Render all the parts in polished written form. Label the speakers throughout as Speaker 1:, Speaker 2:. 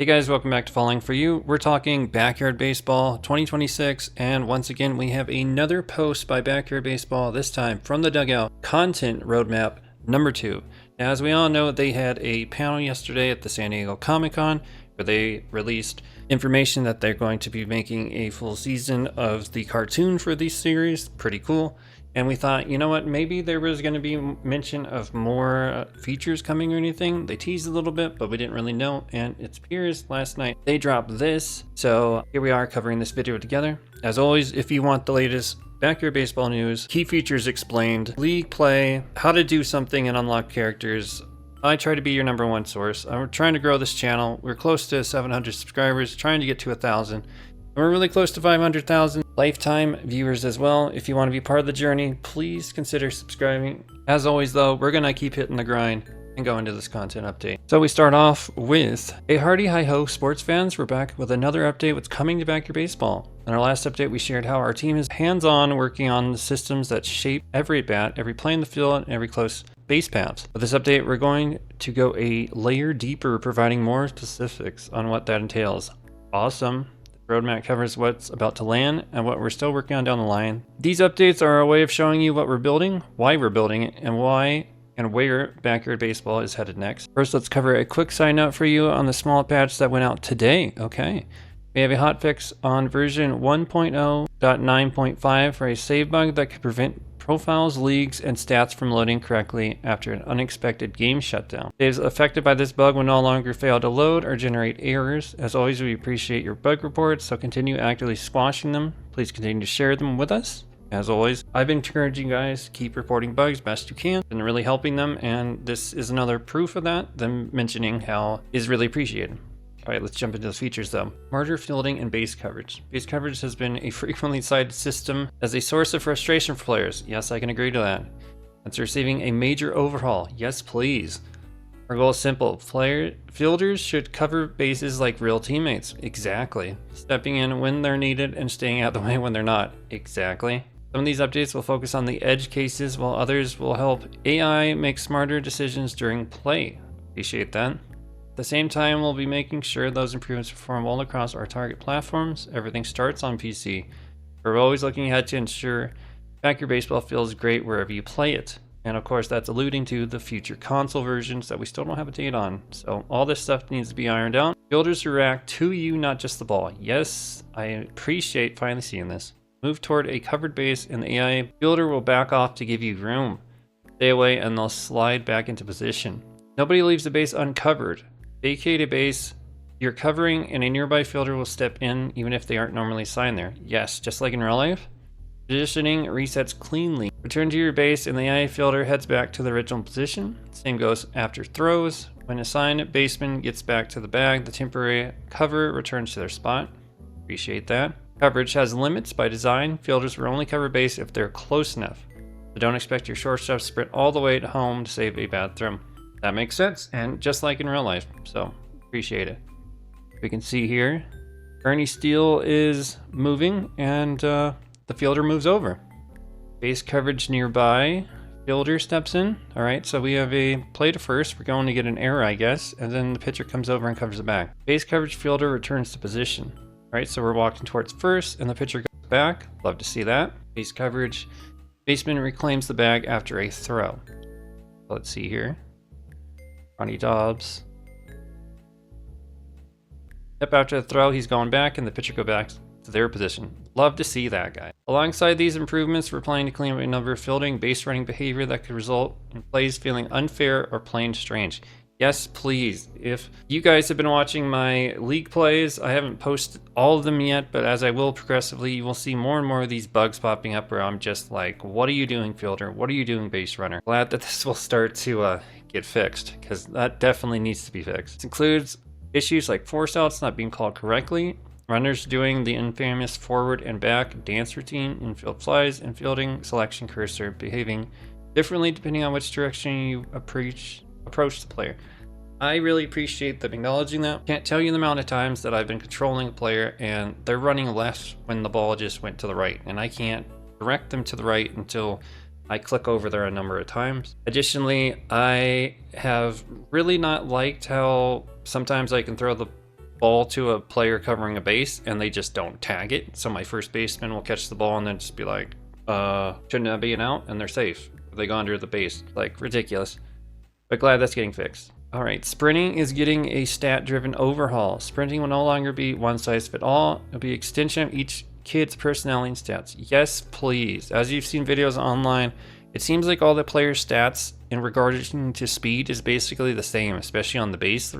Speaker 1: Hey guys, welcome back to Falling For You. We're talking Backyard Baseball 2026, and once again we have another post by Backyard Baseball, this time from the Dugout, Content Roadmap number 2. Now, as we all know, they had a panel yesterday at the San Diego Comic-Con where they released information that they're going to be making a full season of the cartoon for this series. Pretty cool. And we thought, you know what, maybe there was going to be mention of more features coming or anything. They teased a little bit, but we didn't really know. And it appears last night they dropped this. So here we are covering this video together. As always, if you want the latest Backyard Baseball news, key features explained, league play, how to do something and unlock characters, I try to be your number one source. I'm trying to grow this channel. We're close to 700 subscribers, trying to get to 1,000. We're really close to 500,000 lifetime viewers as well. If you want to be part of the journey, please consider subscribing. As always though, we're gonna keep hitting the grind and go into this content update. So we start off with a hearty hi-ho sports fans. We're back with another update what's coming to Backyard Baseball. In our last update, we shared how our team is hands-on working on the systems that shape every at-bat, every play in the field, and every close base paths. With this update, we're going to go a layer deeper, providing more specifics on what that entails. Awesome. Roadmap covers what's about to land and what we're still working on down the line. These updates are a way of showing you what we're building, why we're building it, and why and where Backyard Baseball is headed next. First, let's cover a quick side note for you on the small patch that went out today. Okay. We have a hotfix on version 1.0.9.5 for a save bug that could prevent profiles, leagues, and stats from loading correctly after an unexpected game shutdown. Saves affected by this bug will no longer fail to load or generate errors. As always, we appreciate your bug reports, so continue actively squashing them. Please continue to share them with us. As always, I've been encouraging you guys to keep reporting bugs best you can and really helping them, and this is another proof of that, them mentioning how is really appreciated. Alright, let's jump into the features though. Smarter fielding and base coverage. Base coverage has been a frequently cited system as a source of frustration for players. Yes, I can agree to that. It's receiving a major overhaul. Yes, please. Our goal is simple. Fielders should cover bases like real teammates. Exactly. Stepping in when they're needed and staying out of the way when they're not. Exactly. Some of these updates will focus on the edge cases, while others will help AI make smarter decisions during play. Appreciate that. At the same time, we'll be making sure those improvements perform well across our target platforms. Everything starts on PC. We're always looking ahead to ensure Backyard Baseball feels great wherever you play it. And of course, that's alluding to the future console versions that we still don't have a date on. So all this stuff needs to be ironed out. Fielders react to you, not just the ball. Yes, I appreciate finally seeing this. Move toward a covered base and the AI fielder will back off to give you room. Stay away and they'll slide back into position. Nobody leaves the base uncovered. Vacate a base you're covering and a nearby fielder will step in even if they aren't normally assigned there. Yes, just like in real life. Positioning resets cleanly. Return to your base and the AI fielder heads back to the original position. Same goes after throws. When assigned baseman gets back to the bag, the temporary cover returns to their spot. Appreciate that. Coverage has limits by design. Fielders will only cover base if they're close enough. So don't expect your shortstop to sprint all the way to home to save a bad throw. That makes sense, and just like in real life, so appreciate it. We can see here, Ernie Steele is moving, and the fielder moves over. Base coverage nearby, fielder steps in. All right, so we have a play to first. We're going to get an error, I guess, and then the pitcher comes over and covers the bag. Base coverage fielder returns to position. All right, so we're walking towards first, and the pitcher goes back. Love to see that. Base coverage, baseman reclaims the bag after a throw. Let's see here. Ronnie Dobbs. Step after the throw, he's going back, and the pitcher go back to their position. Love to see that, guy. Alongside these improvements, we're planning to clean up a number of fielding, base running behavior that could result in plays feeling unfair or plain strange. Yes, please. If you guys have been watching my league plays, I haven't posted all of them yet, but as I will progressively, you will see more and more of these bugs popping up where I'm just like, what are you doing, fielder? What are you doing, base runner? Glad that this will start to get fixed, because that definitely needs to be fixed. This includes issues like force outs not being called correctly, runners doing the infamous forward and back dance routine, infield flies, and fielding selection cursor behaving differently depending on which direction you approach the player. I really appreciate them acknowledging that. Can't tell you the amount of times that I've been controlling a player and they're running left when the ball just went to the right, and I can't direct them to the right until I click over there a number of times. Additionally, I have really not liked how sometimes I can throw the ball to a player covering a base and they just don't tag it. So my first baseman will catch the ball and then just be like, shouldn't that be an out? And they're safe. They go under the base. Like, ridiculous. But glad that's getting fixed. All right, sprinting is getting a stat-driven overhaul. Sprinting will no longer be one size fit all. It'll be extension of each kid's personality and stats. Yes, please. As you've seen videos online, it seems like all the players' stats in regards to speed is basically the same, especially on the base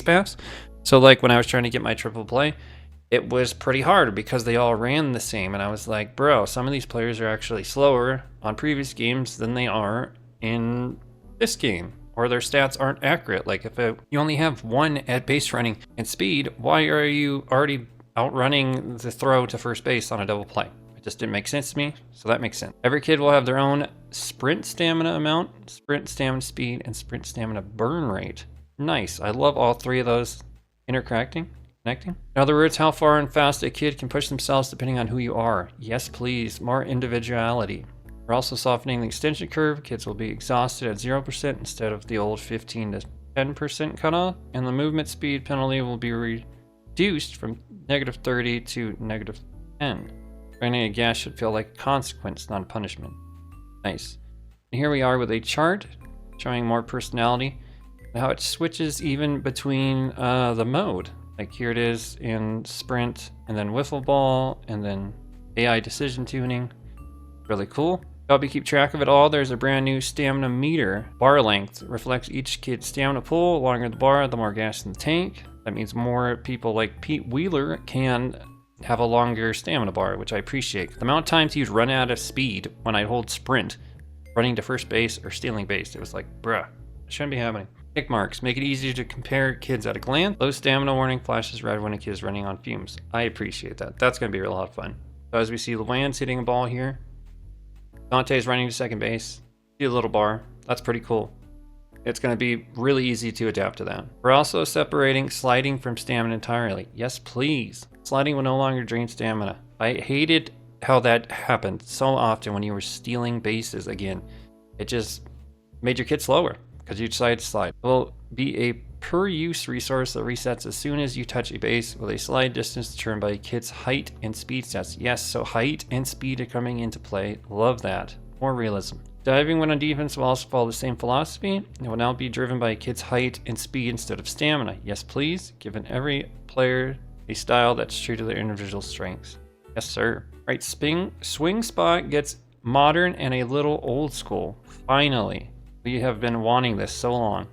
Speaker 1: paths. So like when I was trying to get my triple play, it was pretty hard because they all ran the same, and I was like, bro, some of these players are actually slower on previous games than they are in this game, or their stats aren't accurate. Like if you only have one at base running and speed, why are you already outrunning the throw to first base on a double play? It just didn't make sense to me, so that makes sense. Every kid will have their own sprint stamina amount, sprint stamina speed, and sprint stamina burn rate. Nice. I love all three of those connecting. In other words, how far and fast a kid can push themselves depending on who you are. Yes, please. More individuality. We're also softening the extension curve. Kids will be exhausted at 0% instead of the old 15 to 10% cutoff. And the movement speed penalty will be reduced from -30 to -10. Running a gas should feel like a consequence, not a punishment. Nice. And here we are with a chart showing more personality and how it switches even between the mode. Like here it is in sprint, and then wiffle ball, and then AI decision tuning. Really cool. To help you keep track of it all, there's a brand new stamina meter. Bar length reflects each kid's stamina pool. The longer the bar, the more gas in the tank. That means more people like Pete Wheeler can have a longer stamina bar, which I appreciate. The amount of times he'd run out of speed when I'd hold sprint, running to first base or stealing base, it was like, bruh, it shouldn't be happening. Tick marks make it easier to compare kids at a glance. Low stamina warning flashes red when a kid is running on fumes. I appreciate that. That's going to be a lot of fun. So as we see Luann's hitting a ball here, Dante's running to second base. See a little bar. That's pretty cool. It's going to be really easy to adapt to that. We're also separating sliding from stamina entirely. Yes, please. Sliding will no longer drain stamina. I hated how that happened so often when you were stealing bases again. It just made your kid slower because you decided to slide. It will be a per-use resource that resets as soon as you touch a base with a slide distance determined by a kid's height and speed stats. Yes, so height and speed are coming into play. Love that. More realism. Diving when on defense will also follow the same philosophy. It will now be driven by a kid's height and speed instead of stamina. Yes, please. Given every player a style that's true to their individual strengths. Yes, sir. Right, swing spot gets modern and a little old school. Finally. We have been wanting this so long.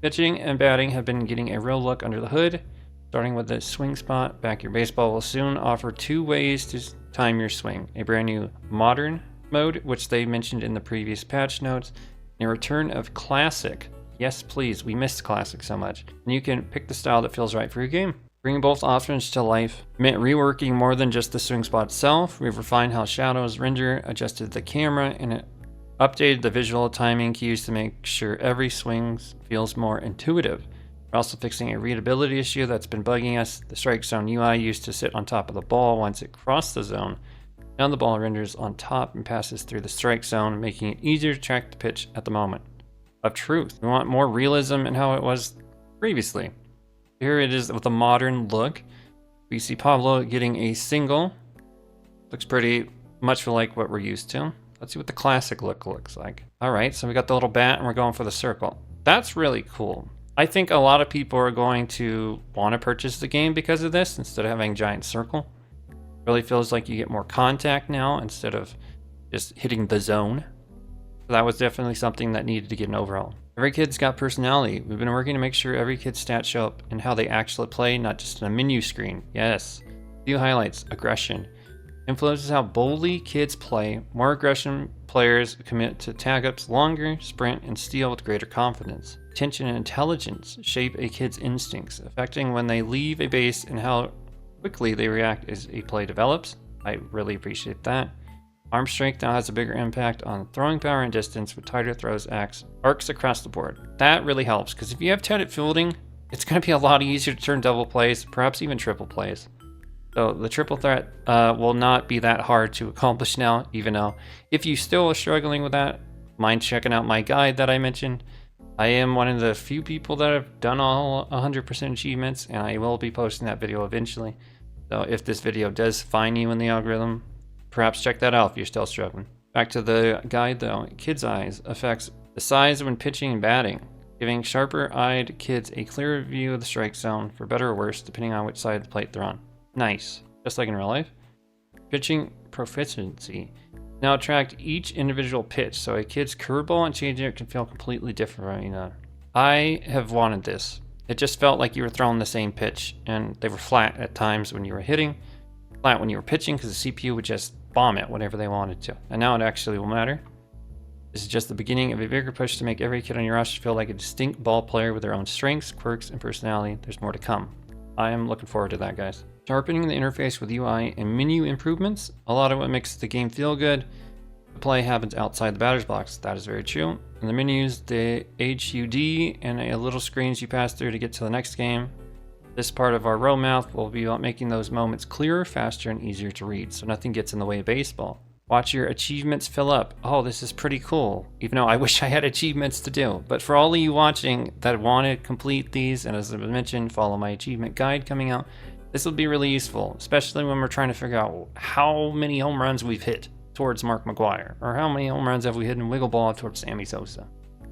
Speaker 1: Pitching and batting have been getting a real look under the hood. Starting with the swing spot, Back Your Baseball will soon offer 2 ways to time your swing. A brand new modern mode, which they mentioned in the previous patch notes, and a return of classic. Yes, please. We missed classic so much. And you can pick the style that feels right for your game. Bringing both options to life meant reworking more than just the swing spot itself. We've refined how shadows render, adjusted the camera, and it updated the visual timing cues to make sure every swing feels more intuitive. We're also fixing a readability issue that's been bugging us. The strike zone UI used to sit on top of the ball once it crossed the zone. Now the ball renders on top and passes through the strike zone, making it easier to track the pitch at the moment of truth. We want more realism in how it was previously. Here it is with a modern look. We see Pablo getting a single. Looks pretty much like what we're used to. Let's see what the classic look looks like. All right, so we got the little bat and we're going for the circle. That's really cool. I think a lot of people are going to want to purchase the game because of this instead of having a giant circle. Really feels like you get more contact now instead of just hitting the zone. So that was definitely something that needed to get an overhaul. Every kid's got personality. We've been working to make sure every kid's stats show up in how they actually play, not just in a menu screen. Yes. Few highlights. Aggression. Influences how boldly kids play. More aggression players commit to tag-ups longer, sprint, and steal with greater confidence. Attention and intelligence shape a kid's instincts, affecting when they leave a base and how quickly they react as a play develops. I really appreciate that. Arm strength now has a bigger impact on throwing power and distance with tighter throws arcs across the board. That really helps, because if you have tight fielding, it's going to be a lot easier to turn double plays, perhaps even triple plays. So the triple threat will not be that hard to accomplish now, even though if you still are struggling with that, mind checking out my guide that I mentioned. I am one of the few people that have done all 100% achievements, and I will be posting that video eventually. So if this video does find you in the algorithm, perhaps check that out if you're still struggling. Back to the guide though. Kids' eyes affects the size when pitching and batting, giving sharper-eyed kids a clearer view of the strike zone for better or worse depending on which side of the plate they're on. Nice. Just like in real life. Pitching proficiency. Now track each individual pitch, so a kid's curveball and changeup can feel completely different from another. I have wanted this. It just felt like you were throwing the same pitch, and they were flat at times when you were hitting, flat when you were pitching, because the CPU would just bomb it whenever they wanted to. And now it actually will matter. This is just the beginning of a bigger push to make every kid on your roster feel like a distinct ball player with their own strengths, quirks, and personality. There's more to come. I am looking forward to that, guys. Sharpening the interface with UI and menu improvements. A lot of what makes the game feel good. The play happens outside the batter's box. That is very true. In the menus, the HUD and a little screens you pass through to get to the next game. This part of our roadmap will be about making those moments clearer, faster, and easier to read, so nothing gets in the way of baseball. Watch your achievements fill up. Oh, this is pretty cool. Even though I wish I had achievements to do. But for all of you watching that want to complete these, and as I mentioned, follow my achievement guide coming out, this will be really useful, especially when we're trying to figure out how many home runs we've hit towards Mark McGwire, or how many home runs have we hit in wiggle ball towards Sammy Sosa.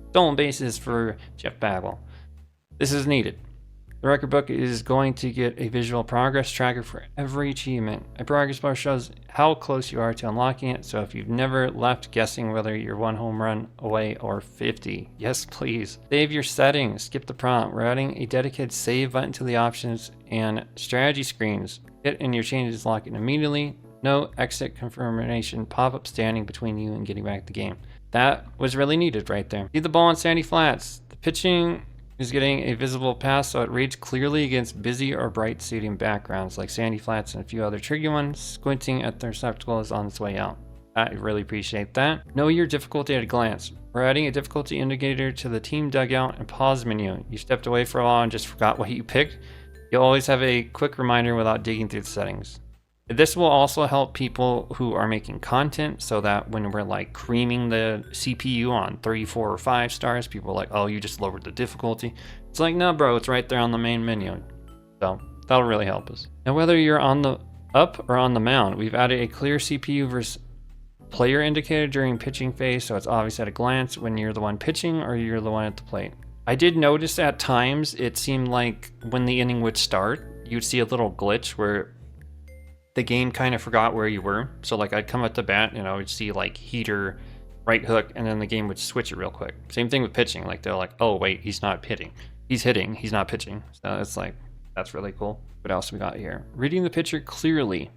Speaker 1: Stolen bases for Jeff Bagwell. This is needed. The record book is going to get a visual progress tracker for every achievement. A progress bar shows how close you are to unlocking it, so if you've never left guessing whether you're 1 home run away or 50, yes please. Save your settings, skip the prompt. We're adding a dedicated save button to the options and strategy screens. Hit and your changes lock in immediately. No exit confirmation pop-up standing between you and getting back to the game. That was really needed right there. See the ball on sandy flats. The pitching is getting a visible pass so it reads clearly against busy or bright stadium backgrounds like sandy flats and a few other tricky ones. Squinting at the receptacle is on its way out. I really appreciate that. Know your difficulty at a glance. We're adding a difficulty indicator to the team dugout and pause menu. You stepped away for a while and just forgot what you picked. You'll always have a quick reminder without digging through the settings. This will also help people who are making content so that when we're like creaming the CPU on 3, 4, or 5 stars, people are like, oh, you just lowered the difficulty. It's like, no, bro, it's right there on the main menu. So that'll really help us. Now, whether you're on the up or on the mound, we've added a clear CPU versus player indicator during pitching phase, so it's obvious at a glance when you're the one pitching or you're the one at the plate. I did notice at times it seemed like when the inning would start, you'd see a little glitch where the game kind of forgot where you were. So like I'd come at the bat and I would see like heater, right hook, and then the game would switch it real quick. Same thing with pitching. Like they're like, oh wait, he's not hitting. He's hitting, he's not pitching. So it's like, that's really cool. What else we got here? Reading the pitcher clearly,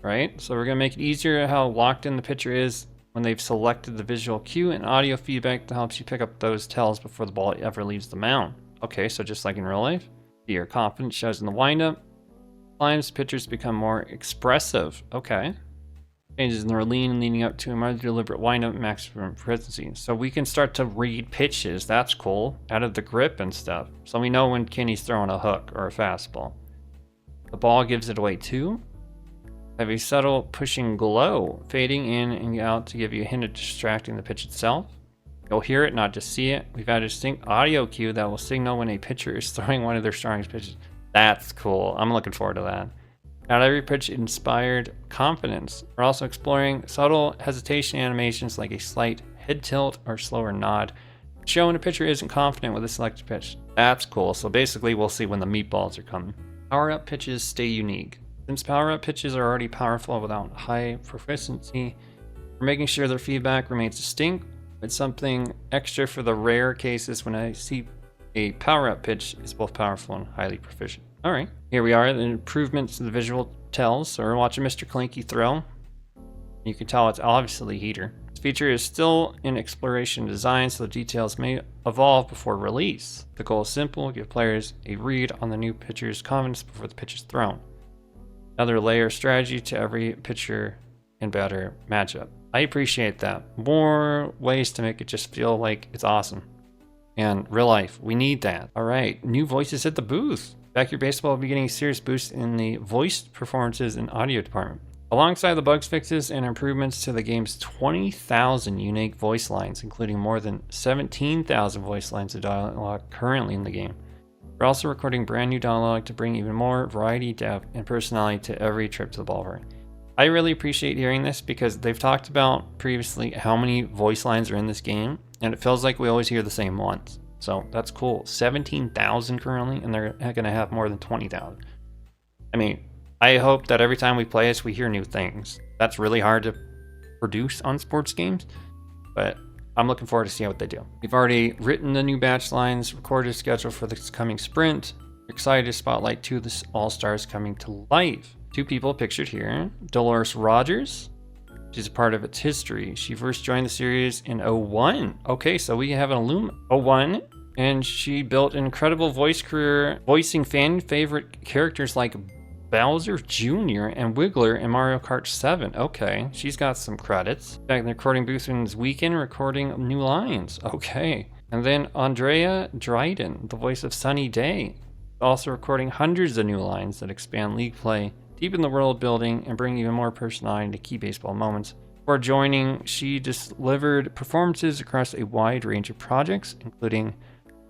Speaker 1: right? So we're gonna make it easier how locked in the pitcher is when they've selected the visual cue and audio feedback that helps you pick up those tells before the ball ever leaves the mound. Okay, so just like in real life, your confidence shows in the windup. Times pitchers become more expressive. Okay. Changes in their lean leading up to a more deliberate windup maximum frequency. So we can start to read pitches. That's cool. Out of the grip and stuff. So we know when Kenny's throwing a hook or a fastball. The ball gives it away too. Have a subtle pushing glow fading in and out to give you a hint of distracting the pitch itself. You'll hear it, not just see it. We've added a distinct audio cue that will signal when a pitcher is throwing one of their strongest pitches. That's cool. I'm looking forward to that. Not every pitch inspired confidence. We're also exploring subtle hesitation animations like a slight head tilt or slower nod, showing a pitcher isn't confident with a selected pitch. That's cool. So basically we'll see when the meatballs are coming. Power-up pitches stay unique. Since power-up pitches are already powerful without high proficiency, we're making sure their feedback remains distinct, with something extra for the rare cases when I see a power-up pitch is both powerful and highly proficient. All right, here we are, the improvements to the visual tells. So we're watching Mr. Clinky throw. You can tell it's obviously heater. This feature is still in exploration design, so the details may evolve before release. The goal is simple, give players a read on the new pitcher's confidence before the pitch is thrown. Another layer of strategy to every pitcher and batter matchup. I appreciate that. More ways to make it just feel like it's awesome. And real life, we need that. All right, new voices at the booth. Backyard Baseball will be getting a serious boost in the voice performances and audio department. Alongside the bugs fixes and improvements to the game's 20,000 unique voice lines, including more than 17,000 voice lines of dialogue currently in the game. We're also recording brand new dialogue to bring even more variety, depth, and personality to every trip to the ballpark. I really appreciate hearing this because they've talked about previously how many voice lines are in this game, and it feels like we always hear the same ones. So that's cool. 17,000 currently, and they're going to have more than 20,000. I mean, I hope that every time we play this, we hear new things. That's really hard to produce on sports games, but I'm looking forward to seeing what they do. We've already written the new batch lines, recorded a schedule for this coming sprint. We're excited to spotlight 2 of the All-Stars coming to life. 2 people pictured here. Dolores Rogers. She's a part of its history. She first joined the series in 01. Okay, so we have an alum 01. And she built an incredible voice career, voicing fan favorite characters like Bowser Jr. and Wiggler in Mario Kart 7. Okay, she's got some credits. Back in the recording booth in this weekend, recording new lines. Okay. And then Andrea Dryden, the voice of Sunny Day, also recording hundreds of new lines that expand league play, deepen the world building, and bring even more personality to key baseball moments. Before joining, she delivered performances across a wide range of projects, including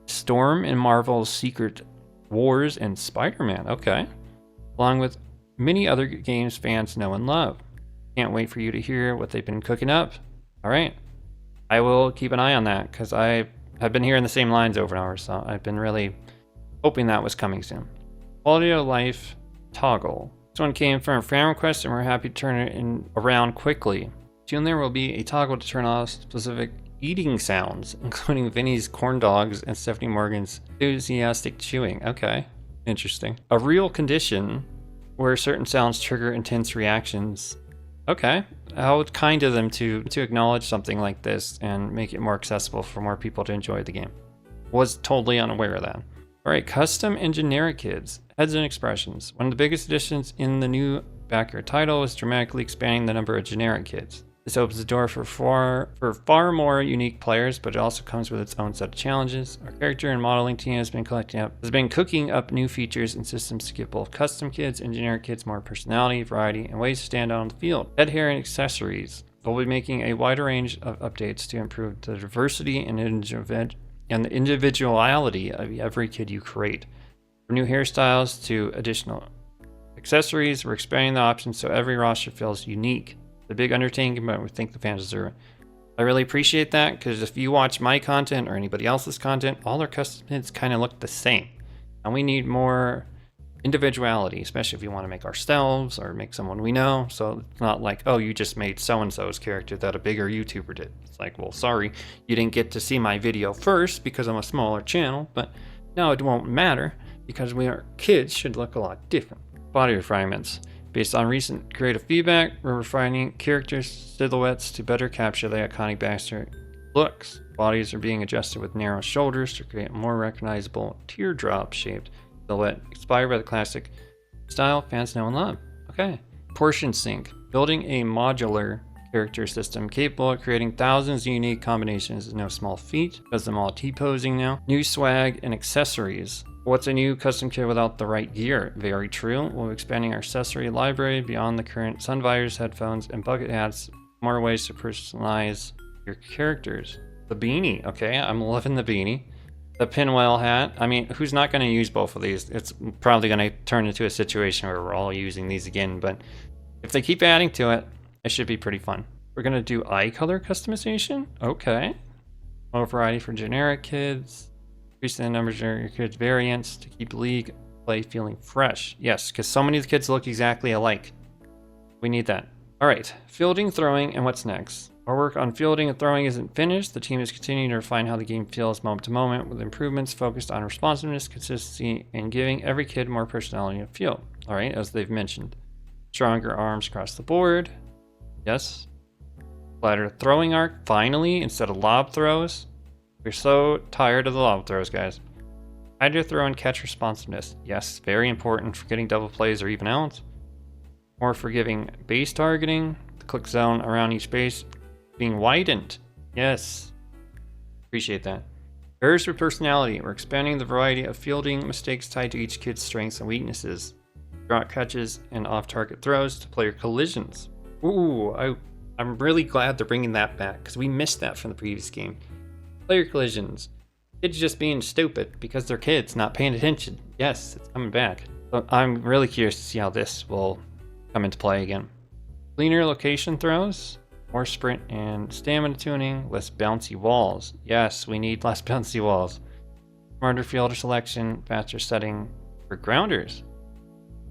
Speaker 1: Storm in Marvel's Secret Wars and Spider-Man. Okay. Along with many other games fans know and love. Can't wait for you to hear what they've been cooking up. All right. I will keep an eye on that because I have been hearing the same lines over and over, so I've been really hoping that was coming soon. Quality of life toggle. This one came from a fan request and we're happy to turn it around quickly. Soon there will be a toggle to turn off specific eating sounds, including Vinny's corn dogs and Stephanie Morgan's enthusiastic chewing. Okay. Interesting. A real condition where certain sounds trigger intense reactions. Okay. How kind of them to acknowledge something like this and make it more accessible for more people to enjoy the game. Was totally unaware of that. All right, custom and generic kids. Heads and expressions. One of the biggest additions in the new backyard title is dramatically expanding the number of generic kids. This opens the door for far more unique players, but it also comes with its own set of challenges. Our character and modeling team has been cooking up new features and systems to give both custom kids and generic kids more personality, variety, and ways to stand out on the field. Head hair and accessories. We'll be making a wider range of updates to improve the diversity and the individuality of every kid you create. From new hairstyles to additional accessories, we're expanding the options so every roster feels unique. The big undertaking, but we think the fans deserve it. I really appreciate that because if you watch my content or anybody else's content, all our custom kids kind of look the same. And we need more individuality, especially if you want to make ourselves or make someone we know. So it's not like, oh, you just made so-and-so's character that a bigger YouTuber did. It's like, well, sorry, you didn't get to see my video first because I'm a smaller channel, but no, it won't matter because our kids should look a lot different. Body refinements. Based on recent creative feedback, we're refining character silhouettes to better capture the iconic Baxter looks. Bodies are being adjusted with narrow shoulders to create a more recognizable teardrop-shaped silhouette inspired by the classic style fans know and love. Okay. Portion sync. Building a modular character system capable of creating thousands of unique combinations is no small feat. Does them all T-posing now. New swag and accessories. What's a new custom kit without the right gear? Very true. We're expanding our accessory library beyond the current sun visors, headphones, and bucket hats. More ways to personalize your characters. The beanie. Okay, I'm loving the beanie. The pinwheel hat. I mean, who's not going to use both of these? It's probably going to turn into a situation where we're all using these again, but if they keep adding to it, it should be pretty fun. We're going to do eye color customization. Okay. More variety for generic kids. Increasing the numbers of your kids' variants to keep league play feeling fresh. Yes, because so many of the kids look exactly alike. We need that. All right, fielding, throwing, and what's next? Our work on fielding and throwing isn't finished. The team is continuing to refine how the game feels moment to moment with improvements focused on responsiveness, consistency, and giving every kid more personality and feel. All right, as they've mentioned. Stronger arms across the board. Yes. Flatter throwing arc, finally, instead of lob throws. We're so tired of the lob throws, guys. Hydro throw and catch responsiveness. Yes, very important for getting double plays or even outs. More forgiving base targeting. The click zone around each base being widened. Yes. Appreciate that. Errors for personality. We're expanding the variety of fielding mistakes tied to each kid's strengths and weaknesses. Draw catches and off-target throws to player collisions. Ooh, I'm really glad they're bringing that back because we missed that from the previous game. Player collisions. Kids just being stupid because they're kids, not paying attention. Yes, it's coming back. But I'm really curious to see how this will come into play again. Cleaner location throws, more sprint and stamina tuning, less bouncy walls. Yes, we need less bouncy walls. Smarter fielder selection, faster setting for grounders.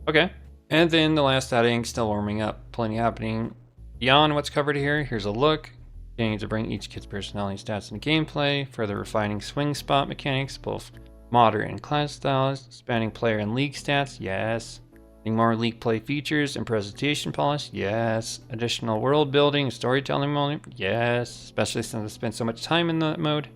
Speaker 1: Okay. And then the last setting, still warming up. Plenty happening beyond what's covered here. Here's a look. Continuing to bring each kid's personality stats into gameplay, further refining swing spot mechanics, both modern and class styles, expanding player and league stats, yes. Adding more league play features and presentation polish, yes. Additional world building, storytelling mode, yes. Especially since I spent so much time in that mode.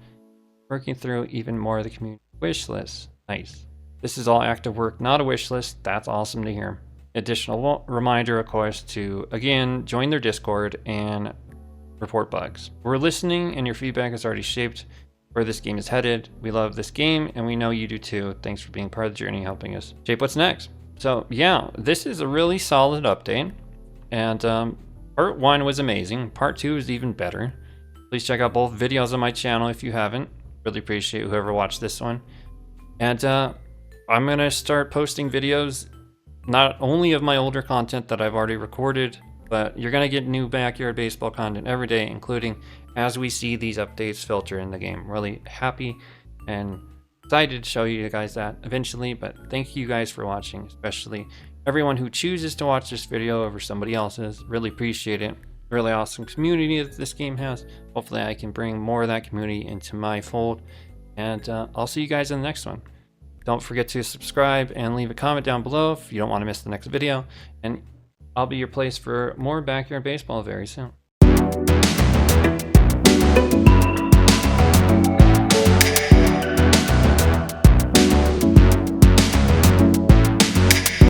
Speaker 1: Working through even more of the community wish list, nice. This is all active work, not a wish list. That's awesome to hear. Additional reminder, of course, to again join their Discord and report bugs. We're listening, and your feedback has already shaped where this game is headed. We love this game, and we know you do too. Thanks for being part of the journey, helping us shape what's next. So yeah, this is a really solid update, and part 1 was amazing. Part 2 is even better. Please check out both videos on my channel if you haven't. Really appreciate whoever watched this one. And I'm gonna start posting videos not only of my older content that I've already recorded, but you're going to get new backyard baseball content every day, including as we see these updates filter in the game. Really happy and excited to show you guys that eventually, but thank you guys for watching, especially everyone who chooses to watch this video over somebody else's. Really appreciate it. Really awesome community that this game has. Hopefully I can bring more of that community into my fold, and I'll see you guys in the next one. Don't forget to subscribe and leave a comment down below if you don't want to miss the next video, and I'll be your place for more backyard baseball very soon.